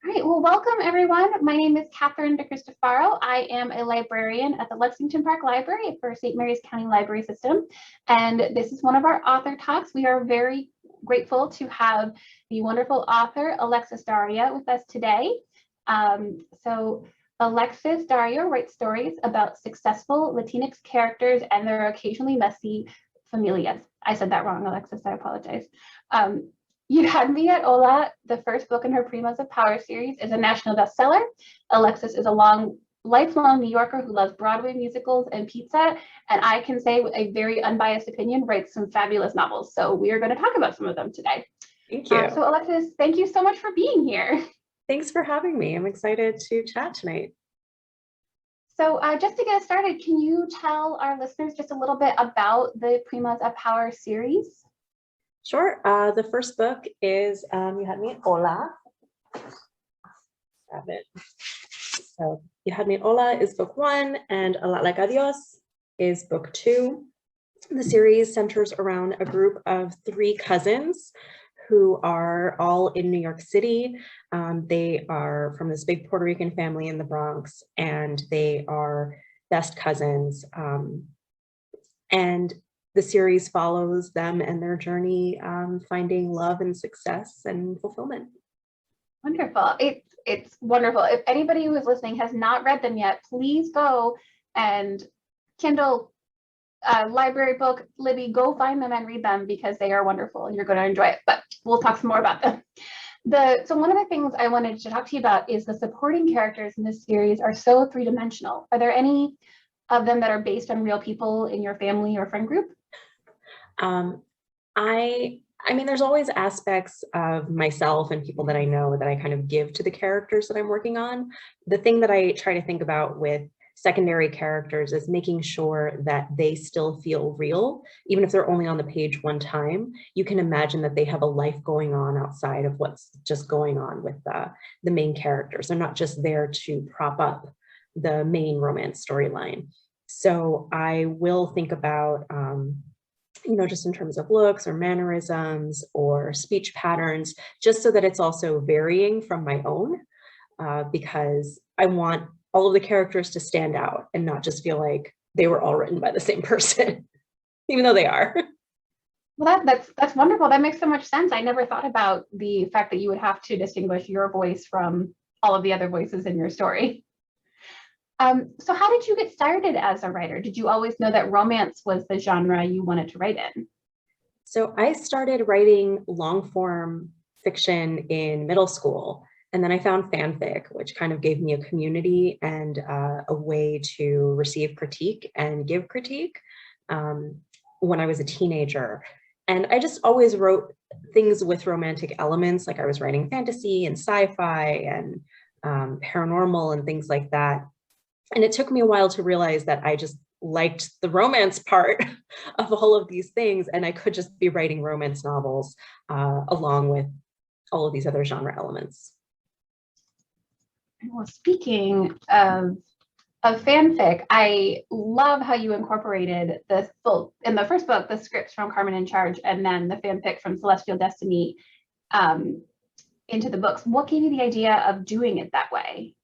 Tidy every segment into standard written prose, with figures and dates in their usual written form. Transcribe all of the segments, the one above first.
All right, well, welcome everyone. My name is Catherine DeCristofaro. I am a librarian at the Lexington Park Library for St. Mary's County Library System. And this is one of our author talks. We are very grateful to have the wonderful author, Alexis Daria, with us today. Alexis Daria writes stories about successful Latinx characters and their occasionally messy familias. I said that wrong, Alexis, I apologize. You Had Me at Hola, the first book in her Primas of Power series, is a national bestseller. Alexis is a lifelong New Yorker who loves Broadway musicals and pizza, and I can say with a very unbiased opinion, writes some fabulous novels. So we are going to talk about some of them today. Thank you. So Alexis, thank you so much for being here. Thanks for having me. I'm excited to chat tonight. So just to get us started, can you tell our listeners just a little bit about the Primas of Power series? Sure. The first book is You Had Me at Hola. Grab it. So You Had Me at Hola is book 1, and A Lot Like Adiós is book 2. The series centers around a group of 3 cousins who are all in New York City. They are from this big Puerto Rican family in the Bronx, and they are best cousins. And the series follows them and their journey finding love and success and fulfillment. Wonderful. It's wonderful. If anybody who is listening has not read them yet, please go and Kindle, library book, Libby, go find them and read them because they are wonderful and you're going to enjoy it. But we'll talk some more about them. So one of the things I wanted to talk to you about is the supporting characters in this series are so three-dimensional. Are there any of them that are based on real people in your family or friend group? I mean, there's always aspects of myself and people that I know that I kind of give to the characters that I'm working on. The thing that I try to think about with secondary characters is making sure that they still feel real, even if they're only on the page one time. You can imagine that they have a life going on outside of what's just going on with the main characters. They're not just there to prop up the main romance storyline. So I will think about, just in terms of looks or mannerisms or speech patterns, just so that it's also varying from my own, because I want all of the characters to stand out and not just feel like they were all written by the same person, even though they are. Well, that's wonderful. That makes so much sense. I never thought about the fact that you would have to distinguish your voice from all of the other voices in your story. So how did you get started as a writer? Did you always know that romance was the genre you wanted to write in? So I started writing long form fiction in middle school. And then I found fanfic, which kind of gave me a community and a way to receive critique and give critique when I was a teenager. And I just always wrote things with romantic elements, like I was writing fantasy and sci-fi and paranormal and things like that. And it took me a while to realize that I just liked the romance part of all of these things, and I could just be writing romance novels along with all of these other genre elements. Well, speaking of fanfic, I love how you incorporated in the first book, the scripts from Carmen in Charge, and then the fanfic from Celestial Destiny into the books. What gave you the idea of doing it that way?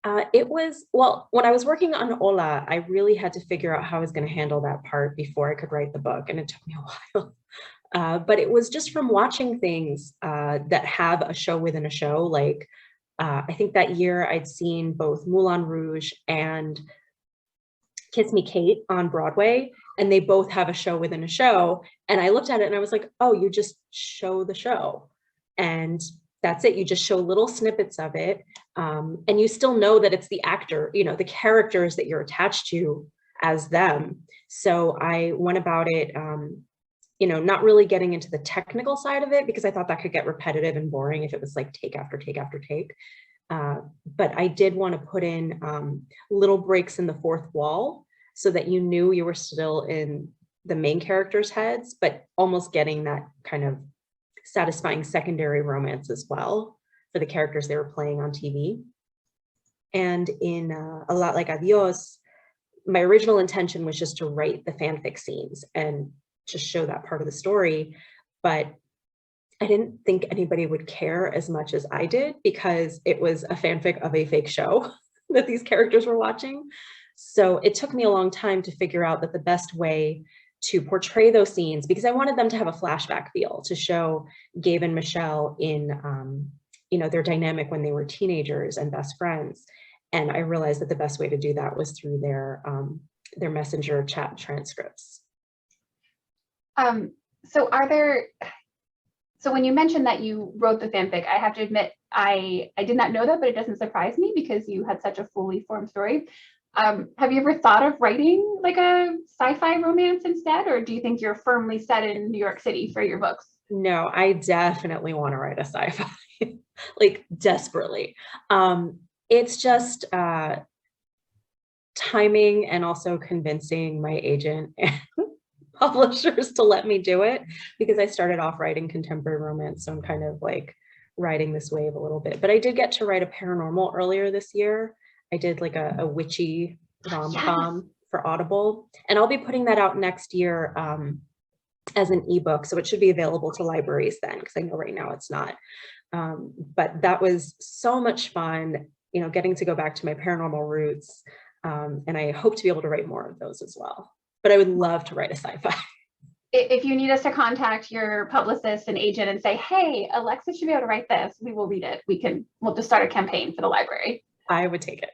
When I was working on Hola, I really had to figure out how I was going to handle that part before I could write the book, and it took me a while. But it was just from watching things that have a show within a show. Like I think that year I'd seen both Moulin Rouge and Kiss Me Kate on Broadway, and they both have a show within a show. And I looked at it and I was like, oh, you just show the show. And that's it. You just show little snippets of it. And you still know that it's the actor, the characters that you're attached to as them. So I went about it, not really getting into the technical side of it because I thought that could get repetitive and boring if it was like take after take after take. But I did want to put in little breaks in the fourth wall so that you knew you were still in the main characters' heads, but almost getting that kind of satisfying secondary romance as well for the characters they were playing on TV. And in A Lot Like Adiós, my original intention was just to write the fanfic scenes and just show that part of the story. But I didn't think anybody would care as much as I did because it was a fanfic of a fake show that these characters were watching. So it took me a long time to figure out that the best way to portray those scenes, because I wanted them to have a flashback feel, to show Gabe and Michelle in, their dynamic when they were teenagers and best friends. And I realized that the best way to do that was through their messenger chat transcripts. So when you mentioned that you wrote the fanfic, I have to admit, I did not know that, but it doesn't surprise me because you had such a fully formed story. Have you ever thought of writing like a sci-fi romance instead, or do you think you're firmly set in New York City for your books? No, I definitely want to write a sci-fi, like desperately. It's just timing and also convincing my agent and publishers to let me do it, because I started off writing contemporary romance. So I'm kind of like riding this wave a little bit, but I did get to write a paranormal earlier this year. I did like a witchy rom-com for Audible, and I'll be putting that out next year as an ebook. So it should be available to libraries then, because I know right now it's not. But that was so much fun, getting to go back to my paranormal roots. And I hope to be able to write more of those as well. But I would love to write a sci-fi. If you need us to contact your publicist and agent and say, hey, Alexis should be able to write this, we will read it. We'll just start a campaign for the library. I would take it.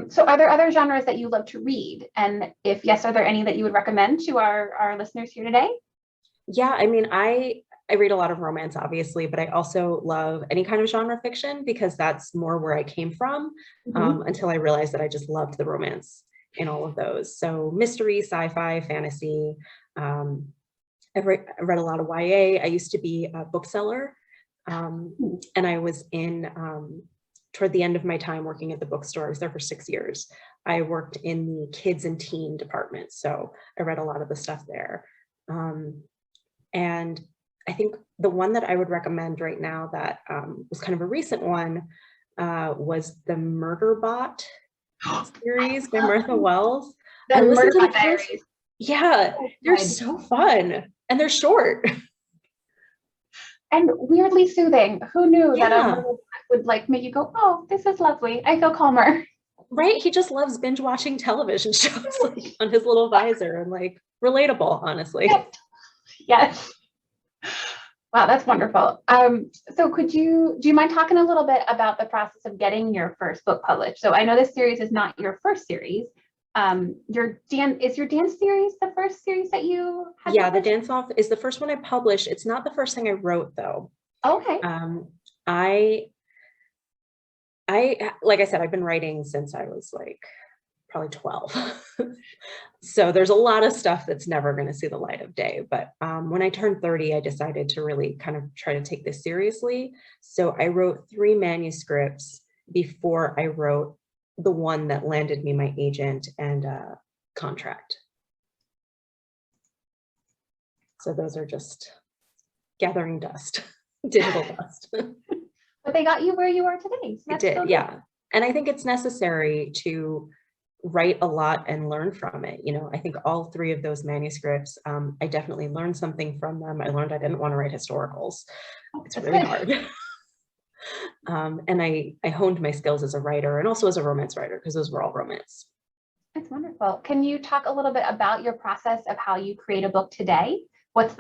So are there other genres that you love to read? And if yes, are there any that you would recommend to our listeners here today? Yeah, I mean, I read a lot of romance, obviously, but I also love any kind of genre fiction, because that's more where I came from, until I realized that I just loved the romance in all of those. So mystery, sci-fi, fantasy. I've read a lot of YA. I used to be a bookseller, and I was in, toward the end of my time working at the bookstore, I was there for 6 years. I worked in the kids and teen department. So I read a lot of the stuff there. And I think the one that I would recommend right now that was kind of a recent one was the Murderbot series by Martha Wells. The Murderbot Diaries. Yeah, they're so fun and they're short. And weirdly soothing. Who knew that a Murderbot would like make you go, oh, this is lovely. I feel calmer. Right? He just loves binge watching television shows like on his little visor, and like relatable, honestly. Yes. Wow, that's wonderful. So do you mind talking a little bit about the process of getting your first book published? So I know this series is not your first series. Is your dance series the first series that you had? Yeah, the Dance Off is the first one I published. It's not the first thing I wrote though. Okay. I like I said, I've been writing since I was like probably 12. So there's a lot of stuff that's never going to see the light of day. But when I turned 30, I decided to really kind of try to take this seriously. So I wrote 3 manuscripts before I wrote the one that landed me my agent and contract. So those are just gathering dust, digital dust. But they got you where you are today. So it did, yeah. And I think it's necessary to write a lot and learn from it. I think all 3 of those manuscripts, I definitely learned something from them. I learned I didn't want to write historicals. It's really hard. And I honed my skills as a writer and also as a romance writer, because those were all romance. That's wonderful. Can you talk a little bit about your process of how you create a book today? What's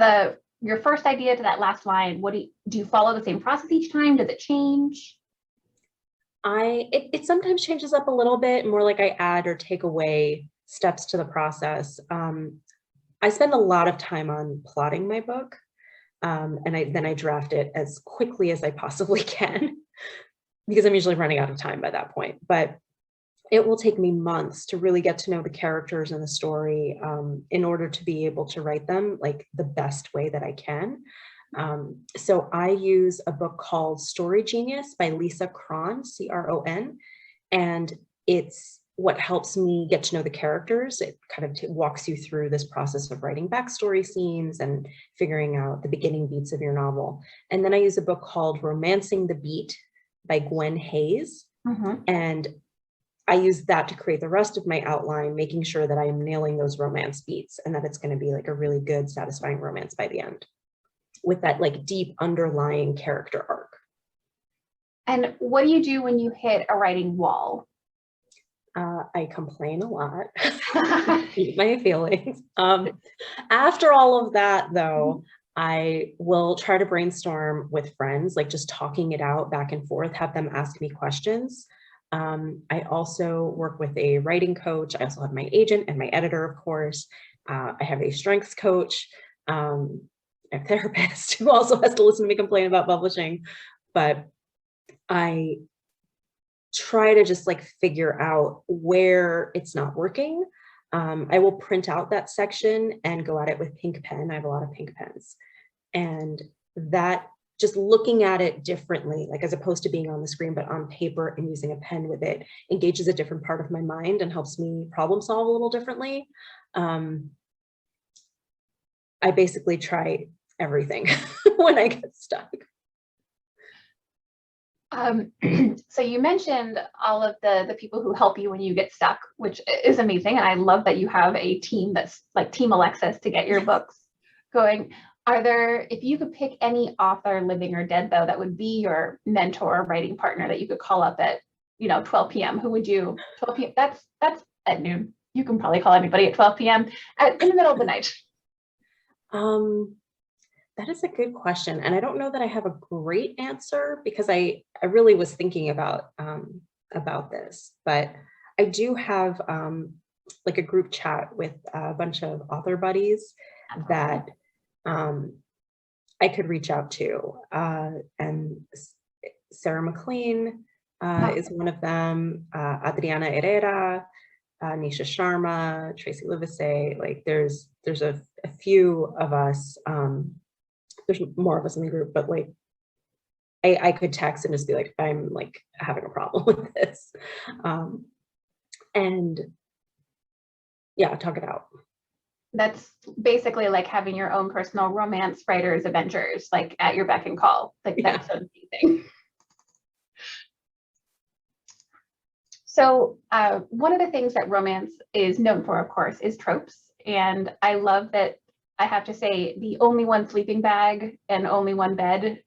your first idea to that last line? What do you follow the same process each time? Does it change? It sometimes changes up a little bit, more like I add or take away steps to the process. I spend a lot of time on plotting my book, and then I draft it as quickly as I possibly can, because I'm usually running out of time by that point. But it will take me months to really get to know the characters and the story in order to be able to write them like the best way that I can. So I use a book called Story Genius by Lisa Cron, C-R-O-N, and it's what helps me get to know the characters. It kind of walks you through this process of writing backstory scenes and figuring out the beginning beats of your novel. And then I use a book called Romancing the Beat by Gwen Hayes, and I use that to create the rest of my outline, making sure that I am nailing those romance beats and that it's going to be like a really good, satisfying romance by the end. with that like deep underlying character arc. And what do you do when you hit a writing wall? I complain a lot, eat my feelings. After all of that, though, I will try to brainstorm with friends, like just talking it out back and forth, have them ask me questions. I also work with a writing coach. I also have my agent and my editor, of course. I have a strengths coach, a therapist who also has to listen to me complain about publishing. But I try to just like figure out where it's not working. I will print out that section and go at it with pink pen. I have a lot of pink pens. And that just looking at it differently, like as opposed to being on the screen, but on paper and using a pen with it, engages a different part of my mind and helps me problem solve a little differently. I basically try everything when I get stuck. So you mentioned all of the people who help you when you get stuck, which is amazing. And I love that you have a team that's like Team Alexis to get your books going. Are there, if you could pick any author, living or dead, though, that would be your mentor or writing partner that you could call up at, 12 p.m., who would you, 12 p.m., that's at noon. You can probably call anybody at 12 p.m. In the middle of the night. That is a good question. And I don't know that I have a great answer because I really was thinking about this, but I do have like a group chat with a bunch of author buddies that I could reach out to. And Sarah McLean is one of them, Adriana Herrera, Nisha Sharma, Tracy Livesay. Like there's a few of us. There's more of us in the group, but like I could text and just be like, I'm like having a problem with this. And yeah, talk it out. That's basically like having your own personal romance writers adventures, like at your beck and call. Like that's amazing. So one of the things that romance is known for, of course, is tropes. And I love that, I have to say, the only one sleeping bag and only one bed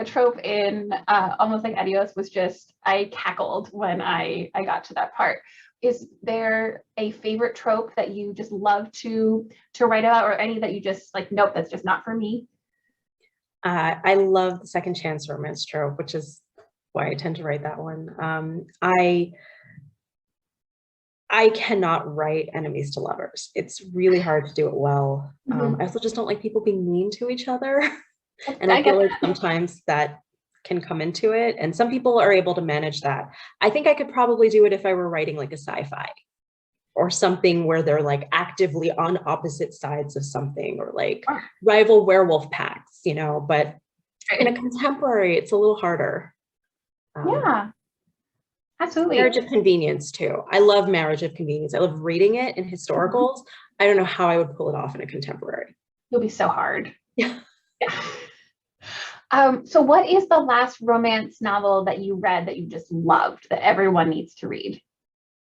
trope in Hola, Like Adiós was just, I cackled when I got to that part. Is there a favorite trope that you just love to write about, or any that you just like, nope, that's just not for me? I love the second chance romance trope, which is why I tend to write that one. I cannot write enemies to lovers. It's really hard to do it well. I also just don't like people being mean to each other. And I feel like sometimes that can come into it. And some people are able to manage that. I think I could probably do it if I were writing like a sci-fi or something where they're like actively on opposite sides of something, or like rival werewolf packs, but in a contemporary, it's a little harder. Yeah. Absolutely. Marriage of Convenience too. I love Marriage of Convenience. I love reading it in historicals. I don't know how I would pull it off in a contemporary. It'll be so hard. Yeah. So what is the last romance novel that you read that you just loved, that everyone needs to read?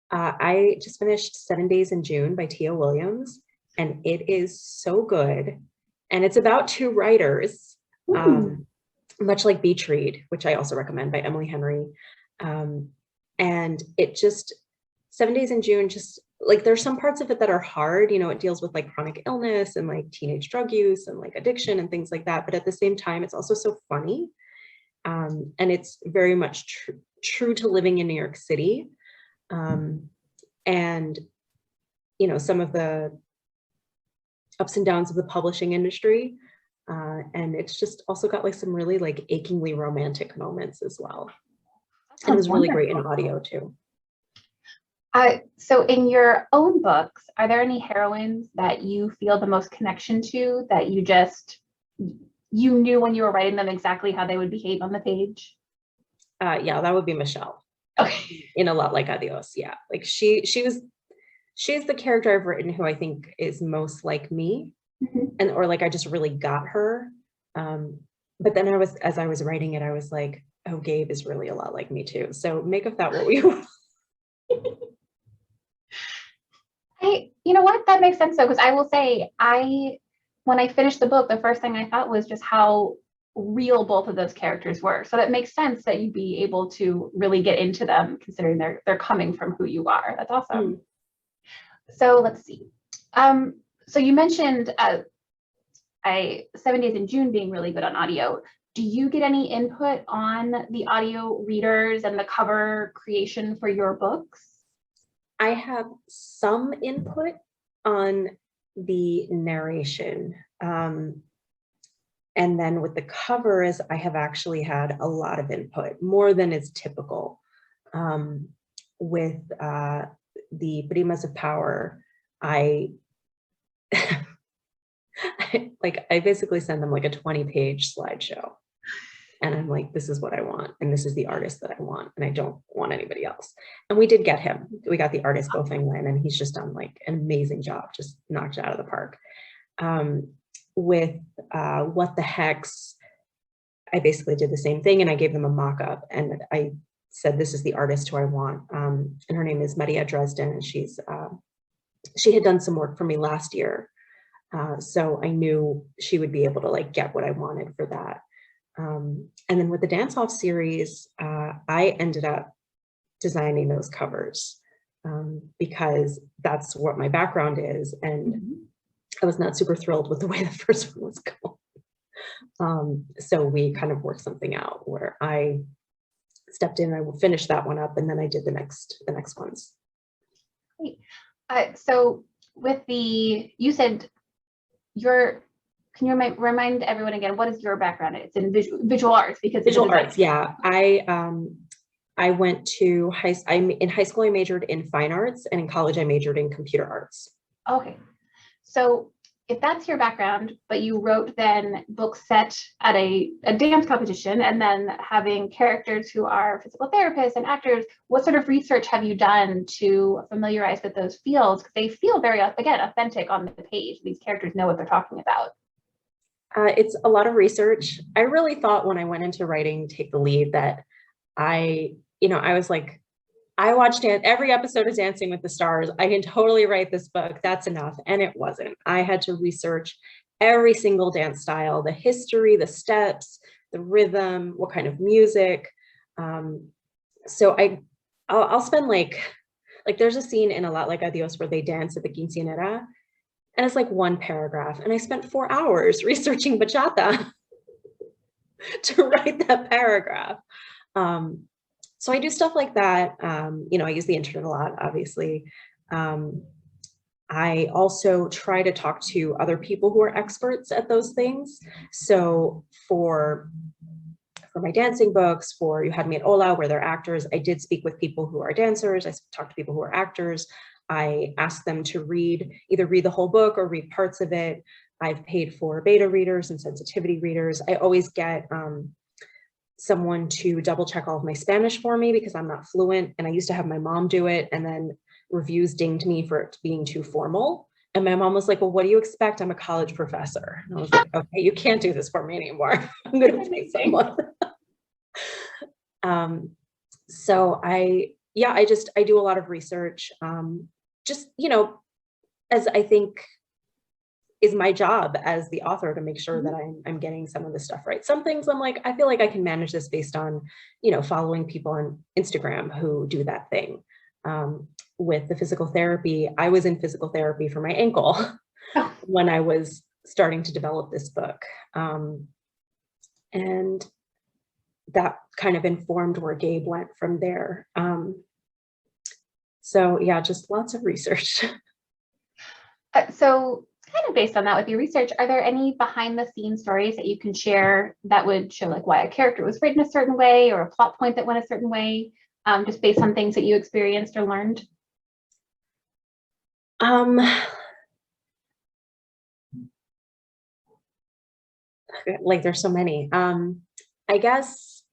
I just finished 7 Days in June by Tia Williams, and it is so good. And it's about two writers, much like Beach Read, which I also recommend, by Emily Henry. And it just, 7 Days in June, just like there's some parts of it that are hard, it deals with like chronic illness and like teenage drug use and like addiction and things like that. But at the same time, it's also so funny. And it's very much true to living in New York City. And, some of the ups and downs of the publishing industry. And it's just also got like some really like achingly romantic moments as well. And it was really great in audio too. So in your own books, are there any heroines that you feel the most connection to, that you knew when you were writing them exactly how they would behave on the page? Yeah, that would be Michelle. Okay. In A Lot Like Adiós. Yeah, like she's the character I've written who I think is most like me, or like I just really got her. But then as I was writing it, I was like, oh, Gabe is really a lot like me too. So make of that what you will. You know what? That makes sense though, because I will say when I finished the book, the first thing I thought was just how real both of those characters were. So that makes sense that you'd be able to really get into them, considering they're coming from who you are. That's awesome. So let's see. So you mentioned 7 Days in June being really good on audio. Do you get any input on the audio readers and the cover creation for your books? I have some input on the narration. And then with the covers, I have actually had a lot of input, more than is typical. With the Primas of Power, I basically send them like a 20-page slideshow. And I'm like, this is what I want. And this is the artist that I want. And I don't want anybody else. And we did get him. We got the artist Bo Feng Lin, and he's just done like an amazing job, just knocked it out of the park. With What the Hex, I basically did the same thing, and I gave them a mock-up, and I said, this is the artist who I want. And her name is Maria Dresden, and she had done some work for me last year. So I knew she would be able to like get what I wanted for that. And then with the Dance Off series, I ended up designing those covers because that's what my background is. And I was not super thrilled with the way the first one was going. So we kind of worked something out where I stepped in, I finished that one up, and then I did the next ones. Great. So with you said can you remind everyone again, what is your background? It's in visual arts, because visual arts. Yeah, I went to in high school I majored in fine arts, and in college I majored in computer arts. Okay, so if that's your background, but you wrote then books set at a dance competition, and then having characters who are physical therapists and actors, what sort of research have you done to familiarize with those fields? Because they feel very, again, authentic on the page. These characters know what they're talking about. It's a lot of research. I really thought when I went into writing Take the Lead that I was like, I watched every episode of Dancing with the Stars. I can totally write this book. That's enough. And it wasn't. I had to research every single dance style, the history, the steps, the rhythm, what kind of music. So I'll spend like there's a scene in A Lot Like Adiós where they dance at the quinceañera. And it's like one paragraph. And I spent 4 hours researching bachata to write that paragraph. So I do stuff like that. I use the internet a lot, obviously. I also try to talk to other people who are experts at those things. So for my dancing books, for You Had Me at Hola, where they're actors, I did speak with people who are dancers. I talked to people who are actors. I asked them to either read the whole book or read parts of it. I've paid for beta readers and sensitivity readers. I always get someone to double check all of my Spanish for me because I'm not fluent. And I used to have my mom do it, and then reviews dinged me for it being too formal. And my mom was like, well, what do you expect? I'm a college professor. And I was like, okay, you can't do this for me anymore. I'm going to pay someone. So I do a lot of research. As I think is my job as the author, to make sure that I'm getting some of this stuff right. Some things I'm like, I feel like I can manage this based on, following people on Instagram who do that thing. With the physical therapy, I was in physical therapy for my ankle when I was starting to develop this book. And that kind of informed where Gabe went from there. So yeah, just lots of research. So kind of based on that, with your research, are there any behind the scenes stories that you can share that would show like why a character was written a certain way, or a plot point that went a certain way, just based on things that you experienced or learned? Like there's so many. I guess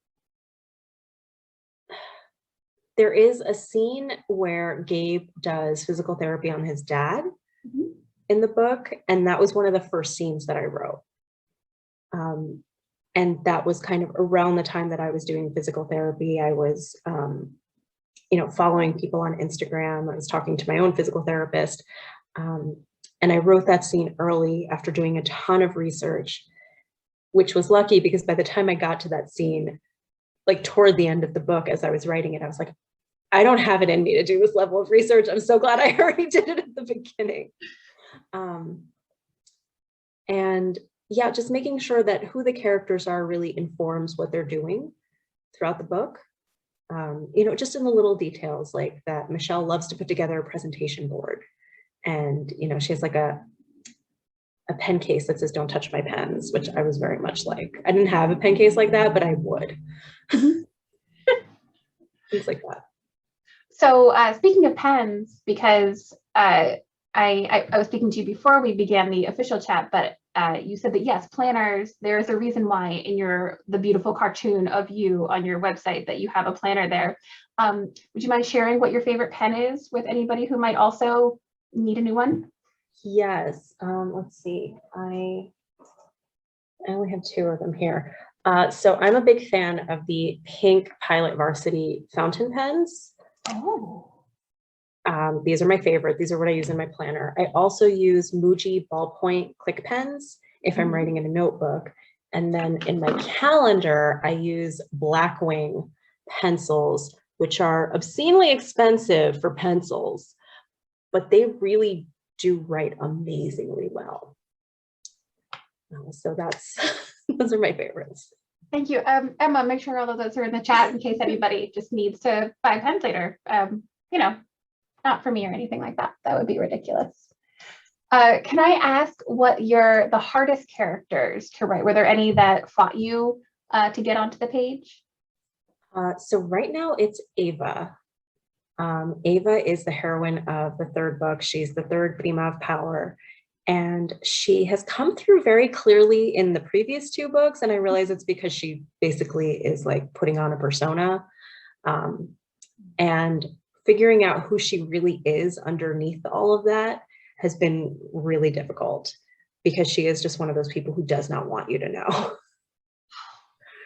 there is a scene where Gabe does physical therapy on his dad in the book, and that was one of the first scenes that I wrote. And that was kind of around the time that I was doing physical therapy. I was, following people on Instagram. I was talking to my own physical therapist. And I wrote that scene early after doing a ton of research, which was lucky because by the time I got to that scene, like toward the end of the book, as I was writing it, I was like, I don't have it in me to do this level of research. I'm so glad I already did it at the beginning. And yeah, just making sure that who the characters are really informs what they're doing throughout the book. You know, just in the little details, like that Michelle loves to put together a presentation board. And, you know, she has like a pen case that says, don't touch my pens, which I was very much like. I didn't have a pen case like that, but I would. Things like that. So speaking of pens, because I was speaking to you before we began the official chat, but you said that yes, planners, there's a reason why in the beautiful cartoon of you on your website that you have a planner there. Would you mind sharing what your favorite pen is with anybody who might also need a new one? Yes. Let's see. I only have 2 of them here. So I'm a big fan of the pink Pilot Varsity fountain pens. Oh. These are my favorite. These are what I use in my planner. I also use Muji ballpoint click pens if I'm writing in a notebook. And then in my calendar, I use Blackwing pencils, which are obscenely expensive for pencils, but they really do write amazingly well. So that's those are my favorites. Thank you. Emma, make sure all of those are in the chat in case anybody just needs to buy pens later. You know, not for me or anything like that. That would be ridiculous. Can I ask what the hardest characters to write? Were there any that fought you to get onto the page? So right now it's Ava. Ava is the heroine of the 3rd book. She's the 3rd Prima of Power. And she has come through very clearly in the previous 2 books. And I realize it's because she basically is like putting on a persona. And figuring out who she really is underneath all of that has been really difficult because she is just one of those people who does not want you to know.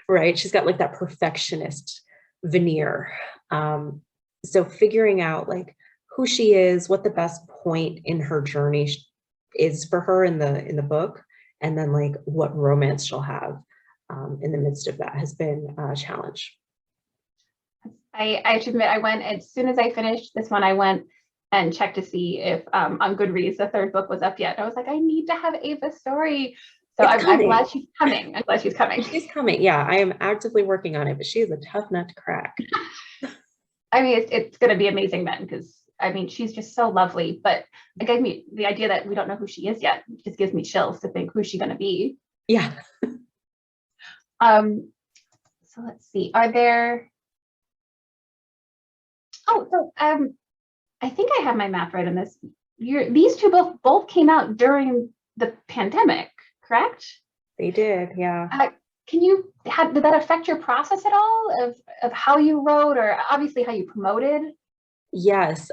Right? She's got like that perfectionist veneer. So figuring out like who she is, what the best point in her journey is for her in the book, and then like what romance she'll have in the midst of that has been a challenge. I have to admit, I went as soon as I finished this one, I went and checked to see if on Goodreads the 3rd book was up yet. I was like, I need to have Ava's story. So I'm glad she's coming. I'm glad she's coming. She's coming. Yeah, I am actively working on it, but she's a tough nut to crack. I mean, it's going to be amazing then, because I mean, she's just so lovely. But it gave me the idea that we don't know who she is yet. It just gives me chills to think who's she going to be. Yeah. So let's see. Are there? Oh, so I think I have my math right on this. These 2 both came out during the pandemic, correct? They did, yeah. Did that affect your process at all of how you wrote, or obviously how you promoted? Yes.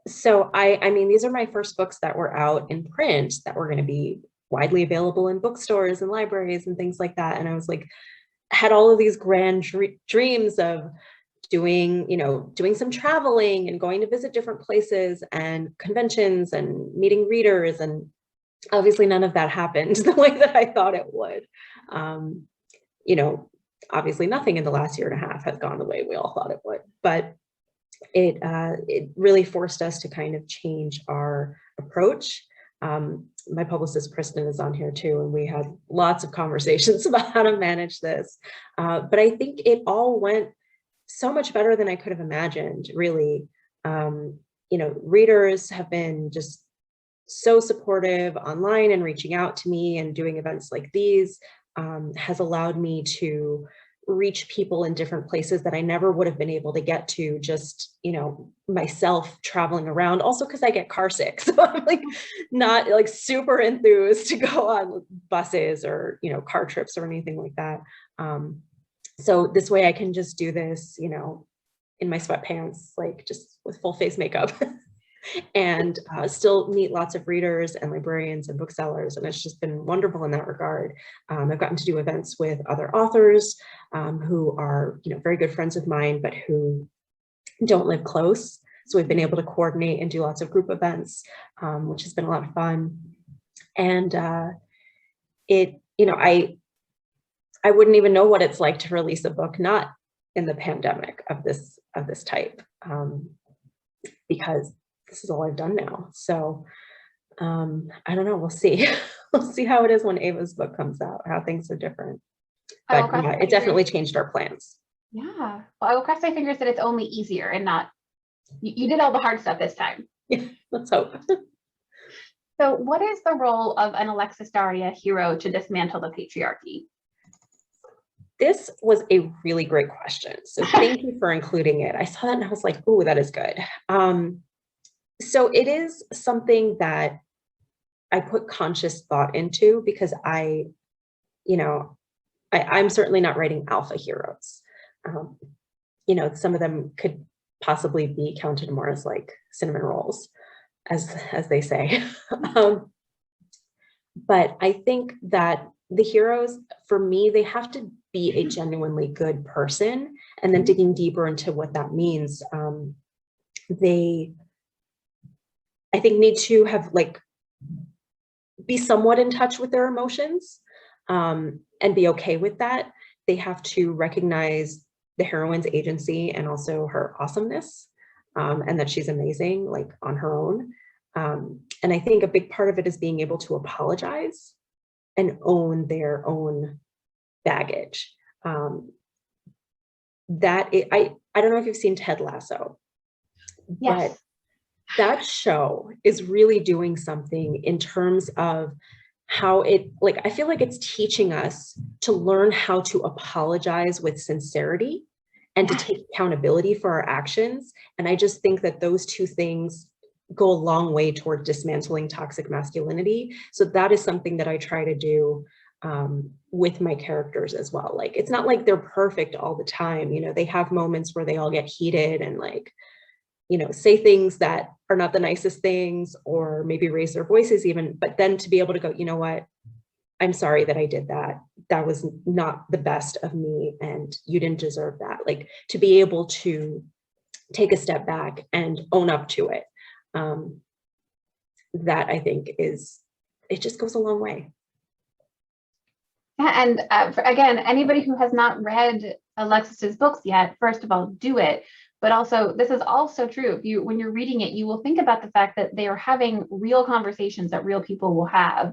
So I mean, these are my first books that were out in print that were going to be widely available in bookstores and libraries and things like that. And I was like, had all of these grand dreams of doing some traveling and going to visit different places and conventions and meeting readers. And obviously none of that happened the way that I thought it would. You know, obviously nothing in the last year and a half has gone the way we all thought it would, but it really forced us to kind of change our approach. My publicist, Kristen, is on here too, and we had lots of conversations about how to manage this. But I think it all went so much better than I could have imagined, really. You know, readers have been just so supportive online and reaching out to me, and doing events like these has allowed me to reach people in different places that I never would have been able to get to just, you know, myself traveling around. Also, because I get car sick. So I'm like not like super enthused to go on buses or, you know, car trips or anything like that. So this way I can just do this, you know, in my sweatpants, like just with full face makeup and still meet lots of readers and librarians and booksellers. And it's just been wonderful in that regard. I've gotten to do events with other authors who are, you know, very good friends of mine, but who don't live close. So we've been able to coordinate and do lots of group events, which has been a lot of fun. And I wouldn't even know what it's like to release a book not in the pandemic of this type, because this is all I've done now. So I don't know. We'll see. We'll see how it is when Ava's book comes out, how things are different. But yeah, it definitely changed our plans. Yeah. Well, I will cross my fingers that it's only easier and not, you did all the hard stuff this time. Yeah, let's hope. So what is the role of an Alexis Daria hero to dismantle the patriarchy? This was a really great question. So thank you for including it. I saw that and I was like, oh, that is good. So it is something that I put conscious thought into because I'm certainly not writing alpha heroes. Some of them could possibly be counted more as like cinnamon rolls, as they say. But I think that the heroes, for me, they have to be a genuinely good person. And then digging deeper into what that means, they, I think, need to have be somewhat in touch with their emotions, and be okay with that. They have to recognize the heroine's agency and also her awesomeness, and that she's amazing, on her own. And I think a big part of it is being able to apologize and own their own baggage. I don't know if you've seen Ted Lasso, Yes. but that show is really doing something in terms of how I feel like it's teaching us to learn how to apologize with sincerity and to take accountability for our actions. And I just think that those two things go a long way toward dismantling toxic masculinity. So that is something that I try to do with my characters as well. It's not like they're perfect all the time. They have moments where they all get heated and say things that are not the nicest things, or maybe raise their voices even, but then to be able to go, you know what, I'm sorry that I did that. That was not the best of me and you didn't deserve that. To be able to take a step back and own up to it. That I think it just goes a long way. Yeah, and again, anybody who has not read Alexis's books yet, first of all, do it. But also, this is also true. When you're reading it, you will think about the fact that they are having real conversations that real people will have,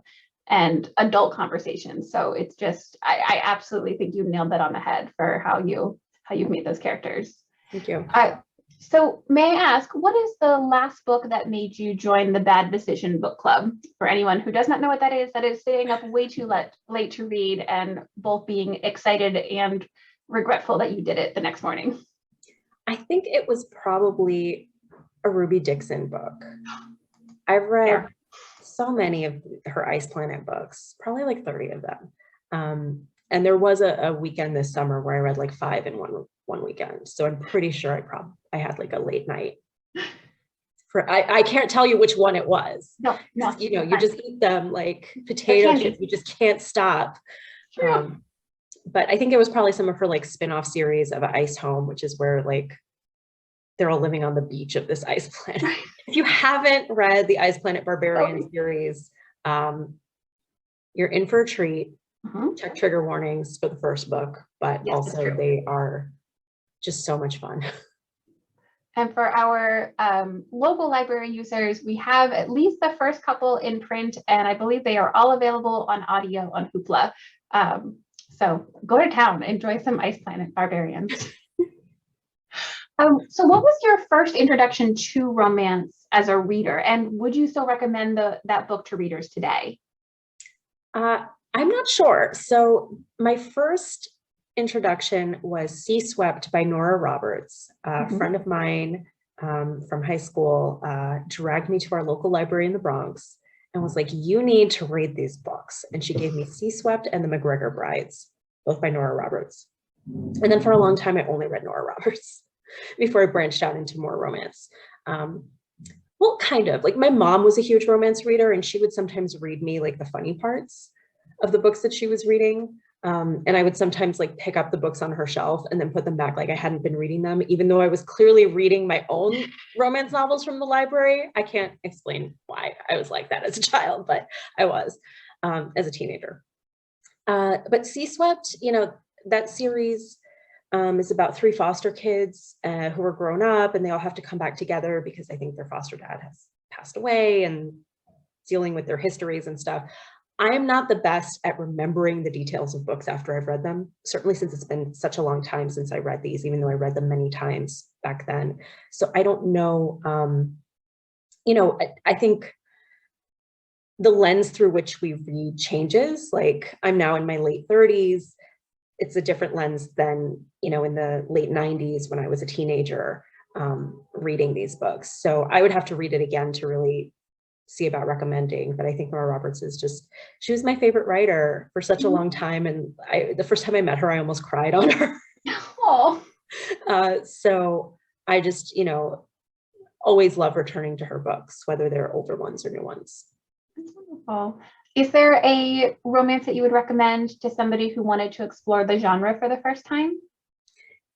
and adult conversations. So it's just, I absolutely think you nailed that on the head for how you've made those characters. Thank you. So may I ask, what is the last book that made you join the Bad Decision Book Club? For anyone who does not know what that is staying up way too late to read and both being excited and regretful that you did it the next morning. I think it was probably a Ruby Dixon book. I've read so many of her Ice Planet books, probably 30 of them. And there was a weekend this summer where I read 5 in one weekend. So I'm pretty sure I had a late night. I can't tell you which one it was. No, you just eat them like potato chips. You just can't stop. True. But I think it was probably some of her spin-off series of Ice Home, which is where they're all living on the beach of this ice planet. If you haven't read the Ice Planet Barbarian series, you're in for a treat. Check trigger warnings for the first book, but also they are just so much fun. And for our local library users, we have at least the first couple in print, and I believe they are all available on audio on Hoopla. So go to town, enjoy some Ice Planet Barbarians. So what was your first introduction to romance as a reader? And would you still recommend that book to readers today? I'm not sure. So my first introduction was Sea Swept by Nora Roberts. A friend of mine from high school dragged me to our local library in the Bronx and was like, you need to read these books. And she gave me Sea Swept and The McGregor Brides, both by Nora Roberts. And then for a long time, I only read Nora Roberts before I branched out into more romance. Well, kind of. My mom was a huge romance reader, and she would sometimes read me the funny parts of the books that she was reading. And I would sometimes like pick up the books on her shelf and then put them back like I hadn't been reading them, even though I was clearly reading my own romance novels from the library. I can't explain why I was like that as a child, but I was as a teenager. But Sea Swept, you know, that series is about 3 foster kids who are grown up, and they all have to come back together because I think their foster dad has passed away and dealing with their histories and stuff. I am not the best at remembering the details of books after I've read them, certainly since it's been such a long time since I read these, even though I read them many times back then. So I don't know, you know, I think the lens through which we read changes. Like I'm now in my late 30s. It's a different lens than, you know, in the late 90s when I was a teenager reading these books. So I would have to read it again to really see about recommending, but I think Nora Roberts is just, she was my favorite writer for such a long time. And the first time I met her, I almost cried on her. Oh. So I just, you know, always love returning to her books, whether they're older ones or new ones. That's wonderful. Is there a romance that you would recommend to somebody who wanted to explore the genre for the first time?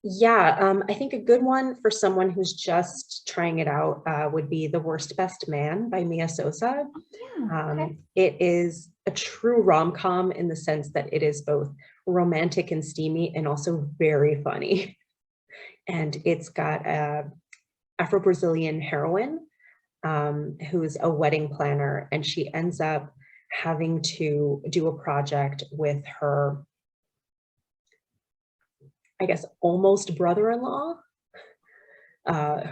Yeah, I think a good one for someone who's just trying it out would be The Worst Best Man by Mia Sosa. Yeah, okay. It is a true rom-com in the sense that it is both romantic and steamy and also very funny. And it's got a Afro-Brazilian heroine who's a wedding planner, and she ends up having to do a project with her, I guess, almost brother-in-law,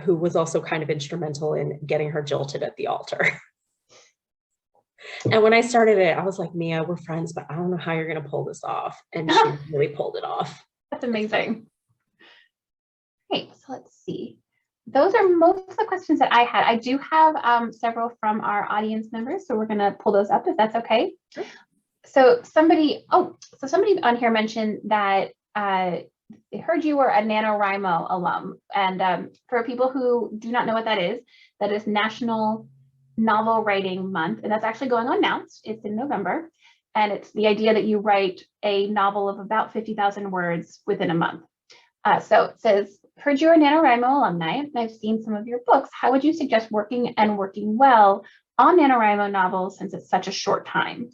who was also kind of instrumental in getting her jilted at the altar. And when I started it, I was like, Mia, we're friends, but I don't know how you're going to pull this off. And she really pulled it off. That's amazing. Great. So let's see. Those are most of the questions that I had. I do have several from our audience members, so we're going to pull those up if that's okay. Sure. So somebody on here mentioned that they heard you were a NaNoWriMo alum. And for people who do not know what that is National Novel Writing Month. And that's actually going on now. It's in November. And it's the idea that you write a novel of about 50,000 words within a month. So it says, heard you're a NaNoWriMo alumni, and I've seen some of your books. How would you suggest working well on NaNoWriMo novels since it's such a short time?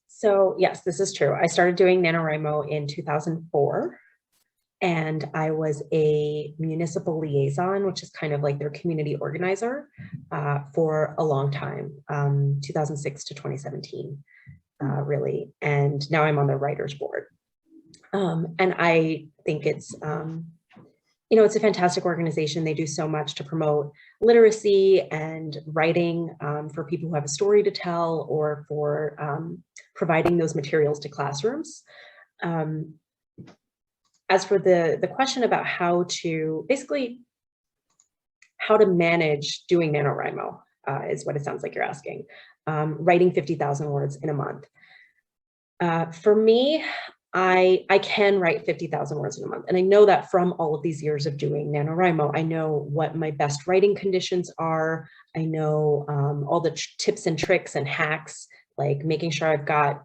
So yes, this is true. I started doing NaNoWriMo in 2004, and I was a municipal liaison, which is kind of like their community organizer for a long time, 2006 to 2017, really. And now I'm on the writers board. And I think it's, you know, it's a fantastic organization. They do so much to promote literacy and writing for people who have a story to tell, or for providing those materials to classrooms. As for the question about how to manage doing NaNoWriMo is what it sounds like you're asking, writing 50,000 words in a month. For me, I can write 50,000 words in a month. And I know that from all of these years of doing NaNoWriMo. I know what my best writing conditions are. I know all the tips and tricks and hacks, like making sure I've got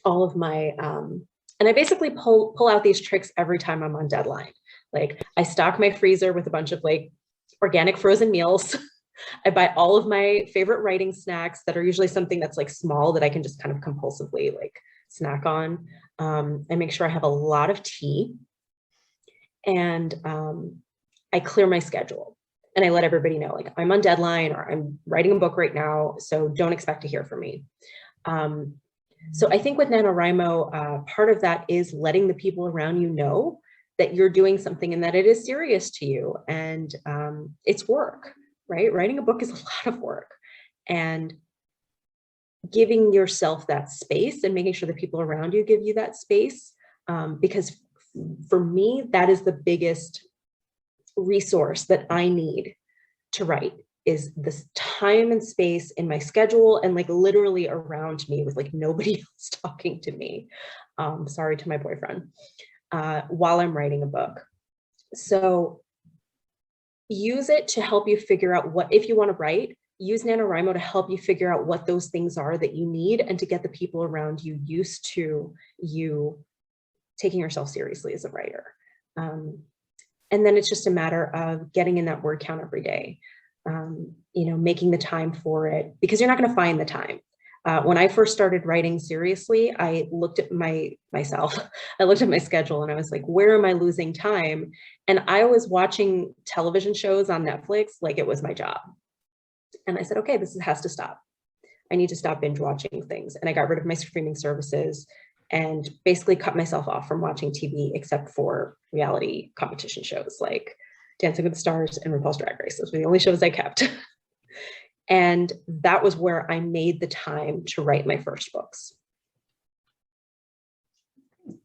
all of my, and I basically pull out these tricks every time I'm on deadline. Like I stock my freezer with a bunch of like organic frozen meals. I buy all of my favorite writing snacks that are usually something that's like small that I can just kind of compulsively like snack on. I make sure I have a lot of tea, and I clear my schedule, and I let everybody know, like, I'm on deadline, or I'm writing a book right now, so don't expect to hear from me. So I think with NaNoWriMo, part of that is letting the people around you know that you're doing something and that it is serious to you, and it's work, right? Writing a book is a lot of work, and giving yourself that space and making sure the people around you give you that space. Because for me, that is the biggest resource that I need to write, is this time and space in my schedule and like literally around me with like nobody else talking to me. Sorry to my boyfriend, while I'm writing a book. So use it to help you figure out what, if you want to write, use NaNoWriMo to help you figure out what those things are that you need and to get the people around you used to you taking yourself seriously as a writer. And then it's just a matter of getting in that word count every day, making the time for it, because you're not going to find the time. When I first started writing seriously, I looked at myself. I looked at my schedule and I was like, where am I losing time? And I was watching television shows on Netflix like it was my job. And I said, okay, this has to stop. I need to stop binge watching things. And I got rid of my streaming services and basically cut myself off from watching TV, except for reality competition shows like Dancing with the Stars and RuPaul's Drag Race. Those were the only shows I kept. And that was where I made the time to write my first books.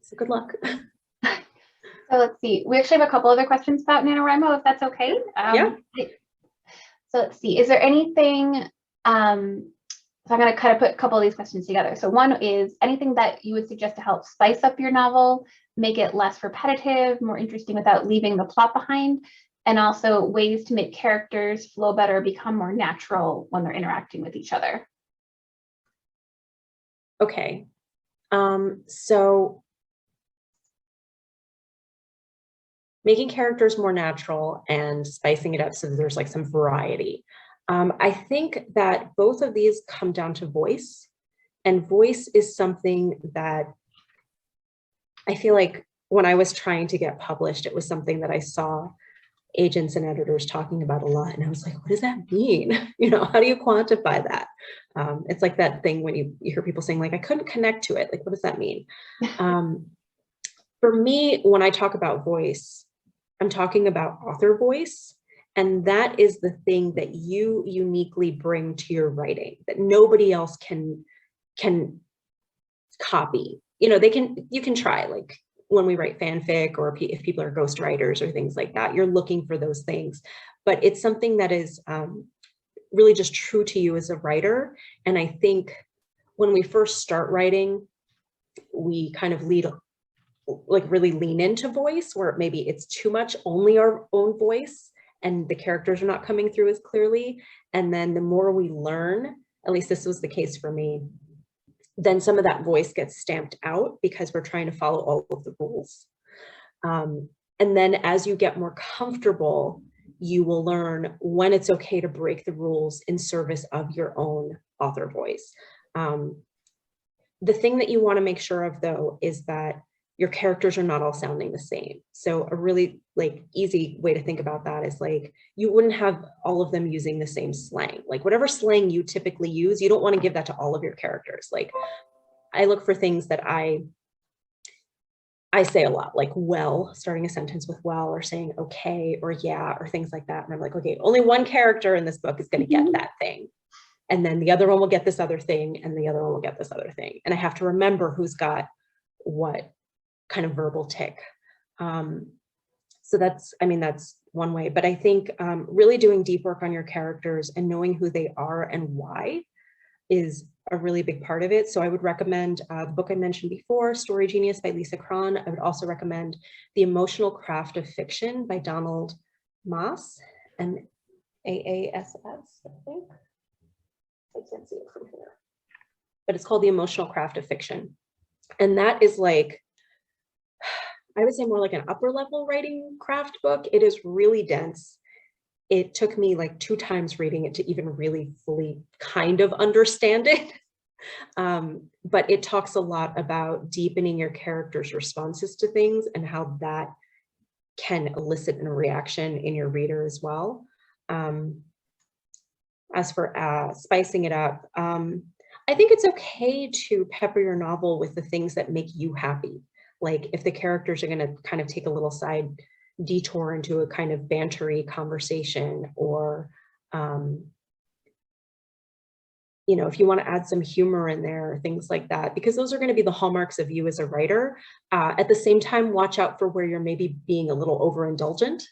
So good luck. So let's see. We actually have a couple other questions about NaNoWriMo, if that's okay. Yeah. So let's see. Is there anything, so I'm going to kind of put a couple of these questions together. So one is anything that you would suggest to help spice up your novel, make it less repetitive, more interesting without leaving the plot behind, and also ways to make characters flow better, become more natural when they're interacting with each other. Okay. So making characters more natural and spicing it up so that there's like some variety. I think that both of these come down to voice, and voice is something that I feel like when I was trying to get published, it was something that I saw agents and editors talking about a lot. And I was like, what does that mean? How do you quantify that? It's like that thing when you hear people saying like, I couldn't connect to it. Like, what does that mean? For me, when I talk about voice, I'm talking about author voice. And that is the thing that you uniquely bring to your writing that nobody else can copy. You can try, like when we write fanfic or if people are ghostwriters or things like that, you're looking for those things, but it's something that is really just true to you as a writer. And I think when we first start writing, we kind of really lean into voice where maybe it's too much only our own voice and the characters are not coming through as clearly. And then the more we learn, at least this was the case for me, then some of that voice gets stamped out because we're trying to follow all of the rules. And then as you get more comfortable, you will learn when it's okay to break the rules in service of your own author voice. The thing that you want to make sure of, though, is that your characters are not all sounding the same. So a really easy way to think about that is like, you wouldn't have all of them using the same slang. Like whatever slang you typically use, you don't want to give that to all of your characters. Like I look for things that I say a lot, like well, starting a sentence with well, or saying okay, or yeah, or things like that. And I'm like, okay, only one character in this book is going to get that thing. And then the other one will get this other thing, and the other one will get this other thing. And I have to remember who's got what kind of verbal tick. So that's one way, but I think really doing deep work on your characters and knowing who they are and why is a really big part of it. So I would recommend the book I mentioned before, Story Genius by Lisa Cron. I would also recommend The Emotional Craft of Fiction by Donald Maass, M-A-A-S-S, I think. I can't see it from here, but it's called The Emotional Craft of Fiction. And that is like, I would say more like an upper level writing craft book. It is really dense. It took me like 2 times reading it to even really fully kind of understand it. But it talks a lot about deepening your character's responses to things and how that can elicit a reaction in your reader as well. As for spicing it up, I think it's okay to pepper your novel with the things that make you happy. Like if the characters are going to kind of take a little side detour into a kind of bantery conversation, or, if you want to add some humor in there, things like that, because those are going to be the hallmarks of you as a writer. At the same time, watch out for where you're maybe being a little overindulgent.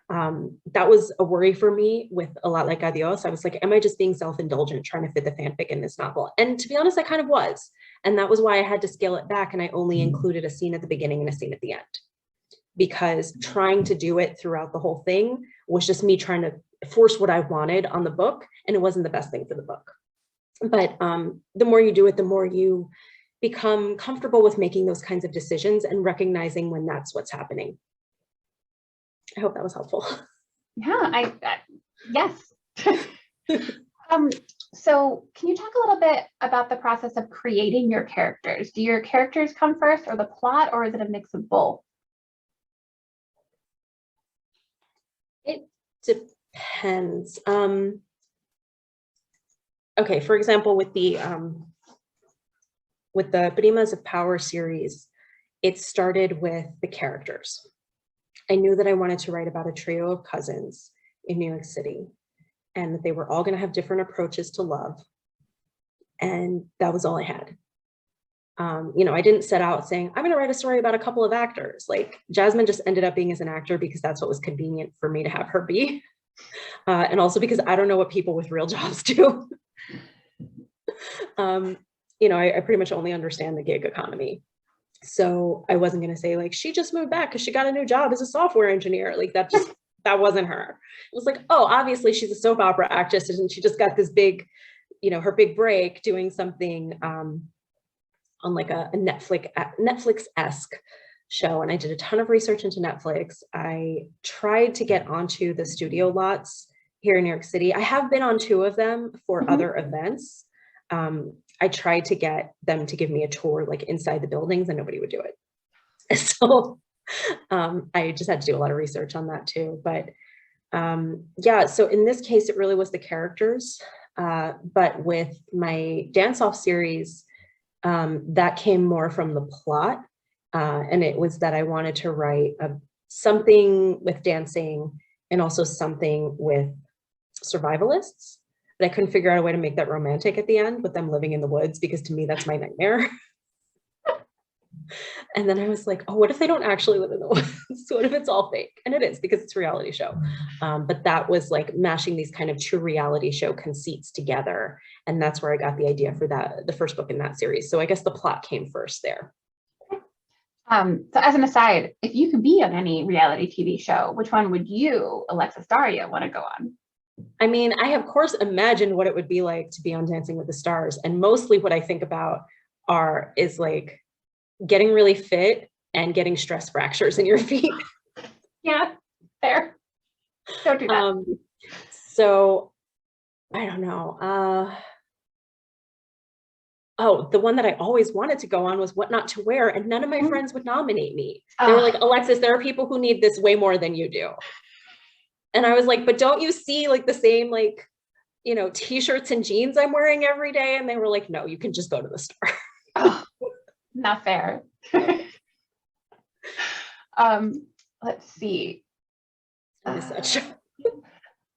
That was a worry for me with A Lot Like Adiós. I was like, am I just being self-indulgent trying to fit the fanfic in this novel? And to be honest, I kind of was. And that was why I had to scale it back. And I only included a scene at the beginning and a scene at the end, because trying to do it throughout the whole thing was just me trying to force what I wanted on the book, and it wasn't the best thing for the book. But the more you do it, the more you become comfortable with making those kinds of decisions and recognizing when that's what's happening. I hope that was helpful. Yeah, yes. So can you talk a little bit about the process of creating your characters? Do your characters come first, or the plot, or is it a mix of both? It depends. Okay, for example, with the Primas of Power series, it started with the characters. I knew that I wanted to write about a trio of cousins in New York City, and that they were all going to have different approaches to love. And that was all I had. You know, I didn't set out saying, I'm going to write a story about a couple of actors. Like, Jasmine just ended up being as an actor because that's what was convenient for me to have her be. And also because I don't know what people with real jobs do. You know, I pretty much only understand the gig economy. So I wasn't going to say, like, she just moved back because she got a new job as a software engineer. Like, that wasn't her. It was like, oh, obviously she's a soap opera actress and she just got this big, you know, her big break doing something on like a Netflix-esque show. And I did a ton of research into Netflix. I tried to get onto the studio lots here in New York City. I have been on 2 of them for other events. I tried to get them to give me a tour like inside the buildings, and nobody would do it. So I just had to do a lot of research on that too. But yeah, so in this case, it really was the characters. But with my dance-off series, that came more from the plot. And it was that I wanted to write something with dancing and also something with survivalists. But I couldn't figure out a way to make that romantic at the end with them living in the woods, because to me, that's my nightmare. And then I was like, oh, what if they don't actually live in the woods? What if it's all fake? And it is, because it's a reality show. But that was like mashing these kind of 2 reality show conceits together. And that's where I got the idea for the first book in that series. So I guess the plot came first there. So as an aside, if you could be on any reality TV show, which one would you, Alexis Daria, want to go on? I mean, I of course imagined what it would be like to be on Dancing with the Stars. And mostly what I think about is like getting really fit and getting stress fractures in your feet. Yeah, fair. Don't do that. So I don't know. Oh, the one that I always wanted to go on was What Not to Wear, and none of my friends would nominate me. They were like, Alexis, there are people who need this way more than you do. And I was like, but don't you see like the same, like, you know, t-shirts and jeans I'm wearing every day? And they were like, no, you can just go to the store. Oh, not fair. Let's see.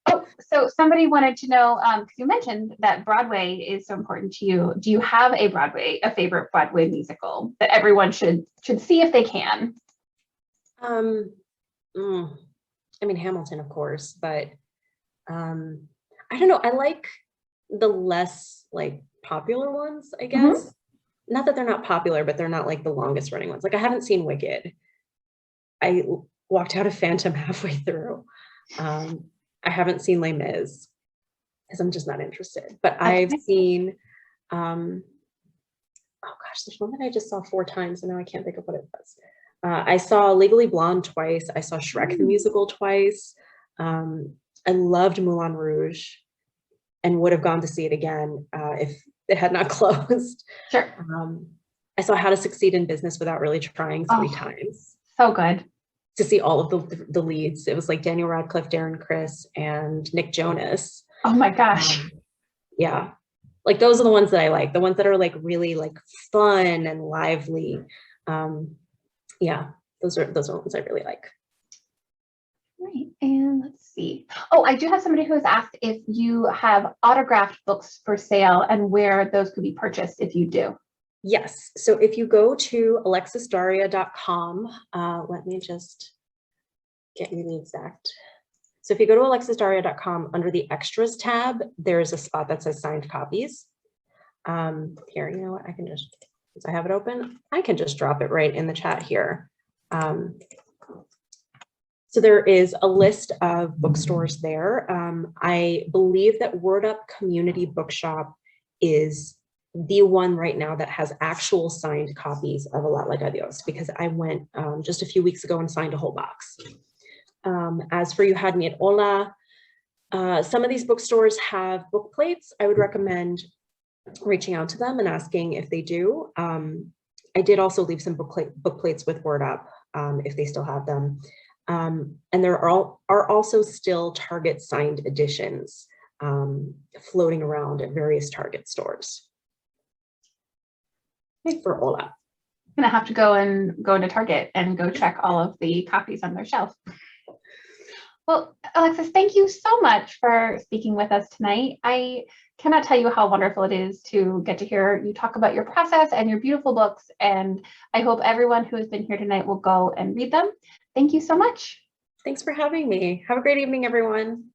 Oh, so somebody wanted to know, because you mentioned that Broadway is so important to you. Do you have a favorite Broadway musical that everyone should see if they can? I mean, Hamilton, of course, but I don't know. I like the less like popular ones, I guess. Not that they're not popular, but they're not like the longest running ones. Like, I haven't seen Wicked. I walked out of Phantom halfway through. I haven't seen Les Mis because I'm just not interested. But I've seen, oh gosh, there's one that I just saw 4 times and now I can't think of what it was. I saw Legally Blonde twice. I saw Shrek the musical twice. I loved Moulin Rouge and would have gone to see it again if it had not closed. Sure. I saw How to Succeed in Business Without Really Trying 3 times. So good. To see all of the leads. It was like Daniel Radcliffe, Darren Criss, and Nick Jonas. Oh my gosh. Yeah. Like, those are the ones that I like. The ones that are like really like fun and lively. Yeah, those are ones I really like. Right, and let's see. Oh, I do have somebody who has asked if you have autographed books for sale and where those could be purchased if you do. Yes, so if you go to alexisdaria.com, let me just get you the exact. So if you go to alexisdaria.com, under the extras tab, there's a spot that says signed copies. Here, you know what, I can just, since I have it open, I can just drop it right in the chat here. So there is a list of bookstores there. I believe that Word Up Community Bookshop is the one right now that has actual signed copies of A Lot Like Adiós, because I went just a few weeks ago and signed a whole box. As for You Had Me at Hola, some of these bookstores have book plates. I would recommend reaching out to them and asking if they do. I did also leave some book plates with Word Up if they still have them. And there are also still Target signed editions floating around at various Target stores. For Hola. I'm gonna have to go into Target and go check all of the copies on their shelf. Well, Alexis, thank you so much for speaking with us tonight. I cannot tell you how wonderful it is to get to hear you talk about your process and your beautiful books. And I hope everyone who has been here tonight will go and read them. Thank you so much. Thanks for having me. Have a great evening, everyone.